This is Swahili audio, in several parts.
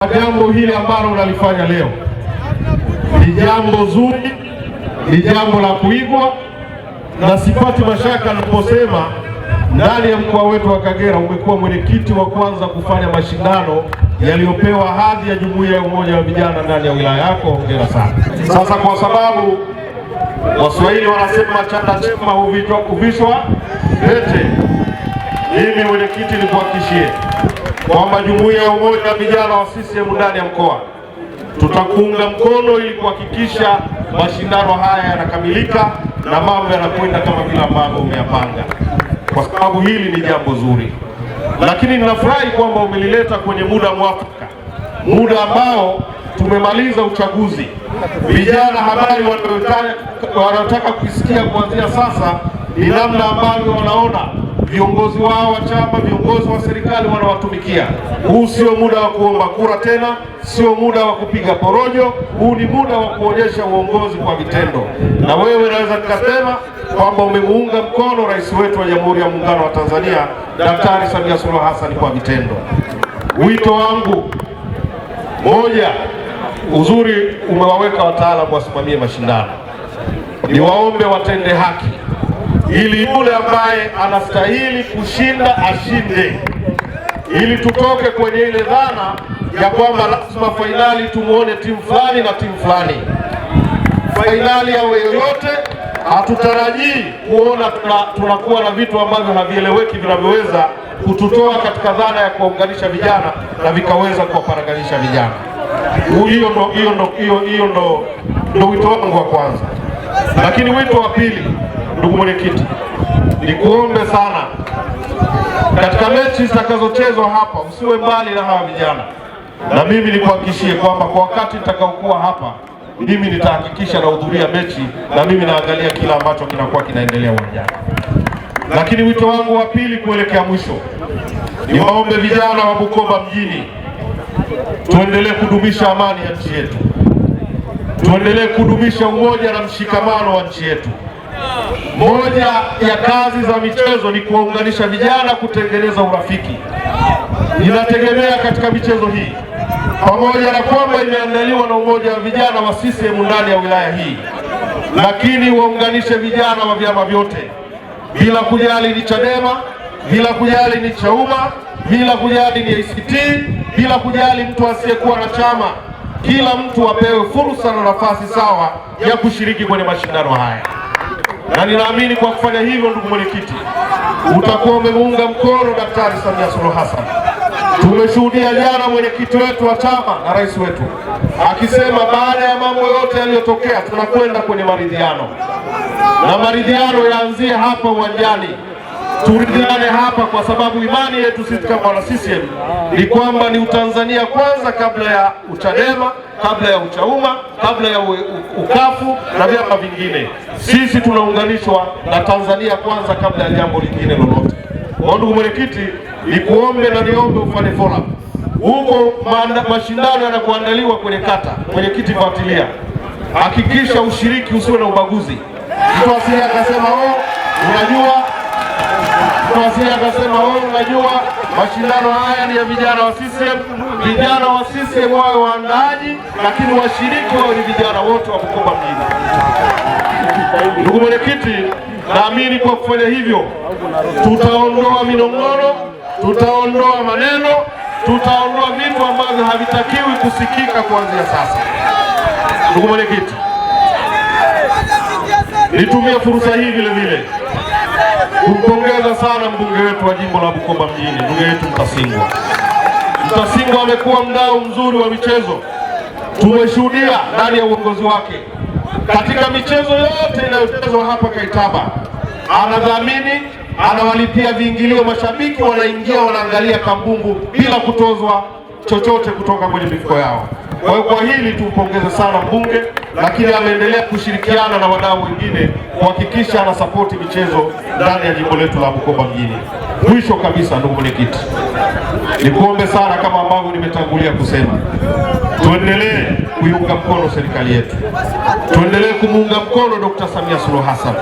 Jambo hili ambalo unalifanya leo ni jambo zuri, ni jambo la kuigwa, na sipati mashaka ninaposema ndani ya mkoa wetu wa Kagera umekuwa mwenyekiti wa kwanza kufanya mashindano yaliyopewa hadhi ya Jumuiya ya Umoja wa Vijana ndani ya wilaya yako. Hongera sana. Sasa kwa sababu Waswahili wanasema chanda chema huvishwa pete, mimi mwenyekiti nikuhakikishie kwamba Jumuiya ya Umoja wa Vijana wa CCM ndani ya mkoa tutakuunga mkono ili kuhakikisha mashindano haya yanakamilika na mambo yanakwenda kama vile ambavyo umeyapanga, kwa sababu hili ni jambo zuri. Lakini ninafurahi kwamba umelileta kwenye muda mwafaka, muda ambao tumemaliza uchaguzi. Vijana habari wanataka kuisikia kuanzia sasa ni namna ambavyo wanaona viongozi wao wa chama, viongozi wa serikali wanawatumikia. Huu sio muda wa kuomba kura tena, sio muda wa kupiga porojo. Huu ni muda wa kuonyesha uongozi kwa vitendo, na wewe naweza nikasema kwamba umemuunga mkono rais wetu wa Jamhuri ya Muungano wa Tanzania Daktari Samia Suluhu Hassan kwa vitendo. Wito wangu moja, uzuri umewaweka wataalamu wasimamie mashindano, niwaombe watende haki ili yule ambaye anastahili kushinda ashinde, ili tutoke kwenye ile dhana ya kwamba lazima fainali tumuone timu fulani na timu fulani. Fainali ya yoyote, hatutarajii kuona tunakuwa na vitu ambavyo havieleweki vinavyoweza kututoa katika dhana ya kuwaunganisha vijana na vikaweza kuwaparaganisha vijana. Hiyo ndo wito wangu wa kwanza. Lakini wito wa pili, ndugu mwenyekiti, ni kuombe sana katika mechi zitakazochezwa hapa usiwe mbali na hawa vijana, na mimi nikuhakikishie kwamba kwa wakati nitakaokuwa hapa mimi nitahakikisha nahudhuria mechi na mimi naangalia kila ambacho kinakuwa kinaendelea uwanjani. Lakini wito wangu wa pili kuelekea mwisho, ni waombe vijana wa Bukoba mjini tuendelee kudumisha amani ya nchi yetu, tuendelee kudumisha umoja na mshikamano wa nchi yetu. Moja ya kazi za michezo ni kuwaunganisha vijana, kutengeneza urafiki. Ninategemea katika michezo hii, pamoja na kwamba imeandaliwa na umoja wa vijana wa CCM ndani ya wilaya hii, lakini waunganishe vijana wa vyama vyote, bila kujali ni Chadema, bila kujali ni Chauma, bila kujali ni ACT, bila kujali mtu asiyekuwa na chama. Kila mtu apewe fursa na nafasi sawa ya kushiriki kwenye mashindano haya, na ninaamini kwa kufanya hivyo, ndugu mwenyekiti, utakuwa umemuunga mkono Daktari Samia Suluhu Hassan. Tumeshuhudia jana mwenyekiti wetu wa chama na rais wetu akisema baada ya mambo yote yaliyotokea tunakwenda kwenye maridhiano, na maridhiano yaanzie hapa uwanjani. Turidhiane hapa, kwa sababu imani yetu sisi kama wana CCM ni kwamba ni Utanzania kwanza kabla ya Uchadema, kabla ya Uchauma, kabla ya Ukafu na vyama vingine. Sisi tunaunganishwa na Tanzania kwanza kabla ya jambo lingine lolote. Kwa ndugu mwenyekiti, nikuombe na niombe ufanye follow huko mashindano yanapoandaliwa kwenye kata. Mwenyekiti, fuatilia, hakikisha ushiriki usiwe na ubaguzi. Mtu asije akasema unajua mashindano haya ni ya vijana wa CCM. Vijana wa CCM wawe waandaaji, lakini washiriki wao ni vijana wote wa Bukoba mjini. Ndugu mwenyekiti, naamini kwa kufanya hivyo tutaondoa minong'ono, tutaondoa maneno, tutaondoa vitu ambavyo havitakiwi kusikika kuanzia sasa. Ndugu mwenyekiti, nitumie fursa hii vile vile kumpongeza sana mbunge wetu wa jimbo la Bukoba mjini, ndugu yetu Mtasingwa. Mtasingwa amekuwa mdau mzuri wa michezo. Tumeshuhudia ndani ya uongozi wake katika michezo yote inayochezwa hapa Kaitaba, anadhamini, anawalipia viingilio mashabiki, wanaingia wanaangalia kambumbu bila kutozwa chochote kutoka kwenye mifuko yao. Kwa hiyo kwa hili tumpongeze sana mbunge, lakini ameendelea kushirikiana na wadau wengine kuhakikisha anasapoti michezo ndani ya jimbo letu la Bukoba mjini. Mwisho kabisa, ndugu mwenyekiti, nikuombe sana kama ambavyo nimetangulia kusema, tuendelee kuiunga mkono serikali yetu, tuendelee kumuunga mkono Dr. Samia Suluhu Hassan.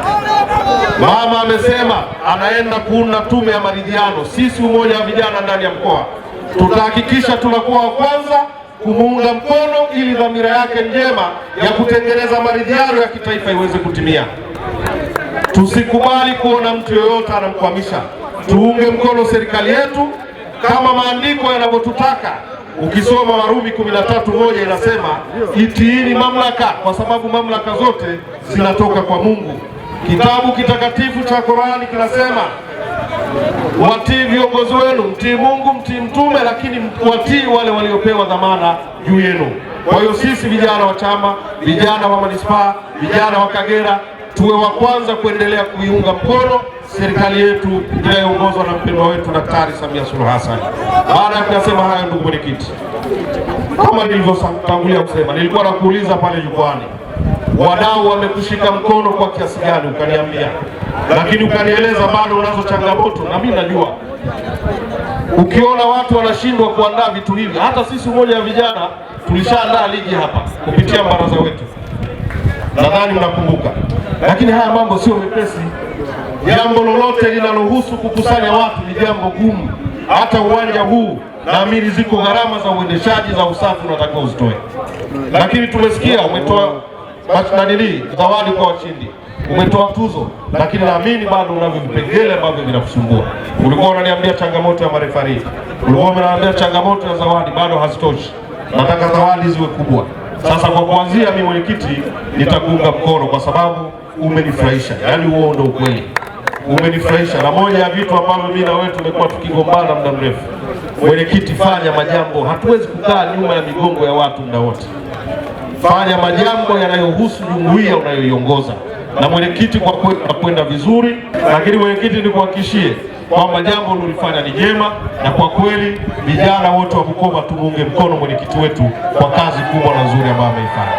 Mama amesema anaenda kuunda tume ya maridhiano. Sisi umoja wa vijana ndani ya mkoa tutahakikisha tunakuwa wa kwanza kumuunga mkono ili dhamira yake njema ya kutengeneza maridhiano ya kitaifa iweze kutimia. Tusikubali kuona mtu yoyote anamkwamisha. Tuunge mkono serikali yetu kama maandiko yanavyotutaka. Ukisoma Warumi 13:1 inasema itiini mamlaka, kwa sababu mamlaka zote zinatoka kwa Mungu. Kitabu kitakatifu cha Qur'ani kinasema watii viongozi wenu, mtii Mungu, mtii mtume, lakini watii wale waliopewa dhamana juu yenu. Kwa hiyo sisi vijana wa chama, vijana wa manispaa, vijana wa Kagera tuwe wa kwanza kuendelea kuiunga mkono serikali yetu inayoongozwa na mpendwa wetu Daktari Samia Suluhu Hassan. Baada ya kusema hayo, ndugu mwenyekiti, kama nilivyotangulia kusema, nilikuwa nakuuliza pale jukwani, wadau wamekushika mkono kwa kiasi gani? Ukaniambia, lakini ukanieleza bado unazo changamoto, na mimi najua. Ukiona watu wanashindwa kuandaa vitu hivi, hata sisi umoja wa vijana tulishaandaa ligi hapa kupitia baraza wetu, nadhani mnakumbuka. Lakini haya mambo sio mepesi. Jambo lolote linalohusu kukusanya watu ni jambo gumu. Hata uwanja huu naamini ziko gharama za uendeshaji, za usafi unatakiwa uzitoe. Lakini tumesikia umetoa zawadi kwa washindi, umetoa tuzo, lakini naamini bado unavyo vipengele ambavyo vinakusumbua. Ulikuwa unaniambia changamoto ya marefari, ulikuwa unaniambia changamoto ya zawadi, bado hazitoshi. Nataka zawadi ziwe kubwa. Sasa kwa kuanzia, mimi mwenyekiti nitakuunga mkono kwa sababu umenifurahisha. Yaani huo ndio ukweli, umenifurahisha. Na moja ya vitu ambavyo mimi na wewe tumekuwa tukigombana muda mrefu, mwenyekiti, fanya majambo. Hatuwezi kukaa nyuma ya migongo ya watu muda wote. Fanya majambo yanayohusu jumuiya unayoiongoza. Na mwenyekiti, kwa kweli tunakwenda vizuri, lakini mwenyekiti, nikuhakikishie kwamba jambo ulilofanya ni jema, na kwa kweli vijana wote wa Bukoba tumuunge mkono mwenyekiti wetu kwa kazi kubwa na nzuri ambayo ameifanya.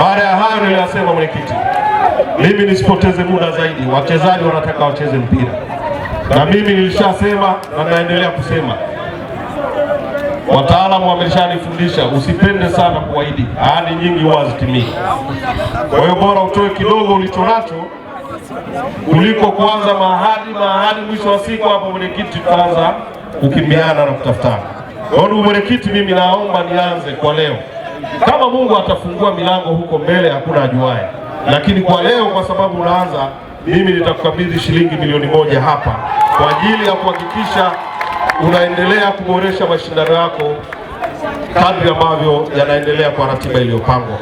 Baada ya hayo, nilisema mwenyekiti, mimi nisipoteze muda zaidi, wachezaji wanataka wacheze mpira, na mimi nilishasema na naendelea kusema, wataalamu wameshanifundisha usipende sana kuahidi, ahadi nyingi huwa hazitimii. Kwa hiyo bora utoe kidogo ulichonacho kuliko kuanza mahadi mwisho wa siku hapo mwenyekiti tuanza kukimbiana na kutafutana. Kwa hiyo mwenyekiti, mimi naomba nianze kwa leo. Kama Mungu atafungua milango huko mbele, hakuna ajuaye, lakini kwa leo, kwa sababu unaanza, mimi nitakukabidhi shilingi milioni 1 hapa kwa ajili ya kuhakikisha unaendelea kuboresha mashindano yako kadri ambavyo yanaendelea kwa ratiba iliyopangwa.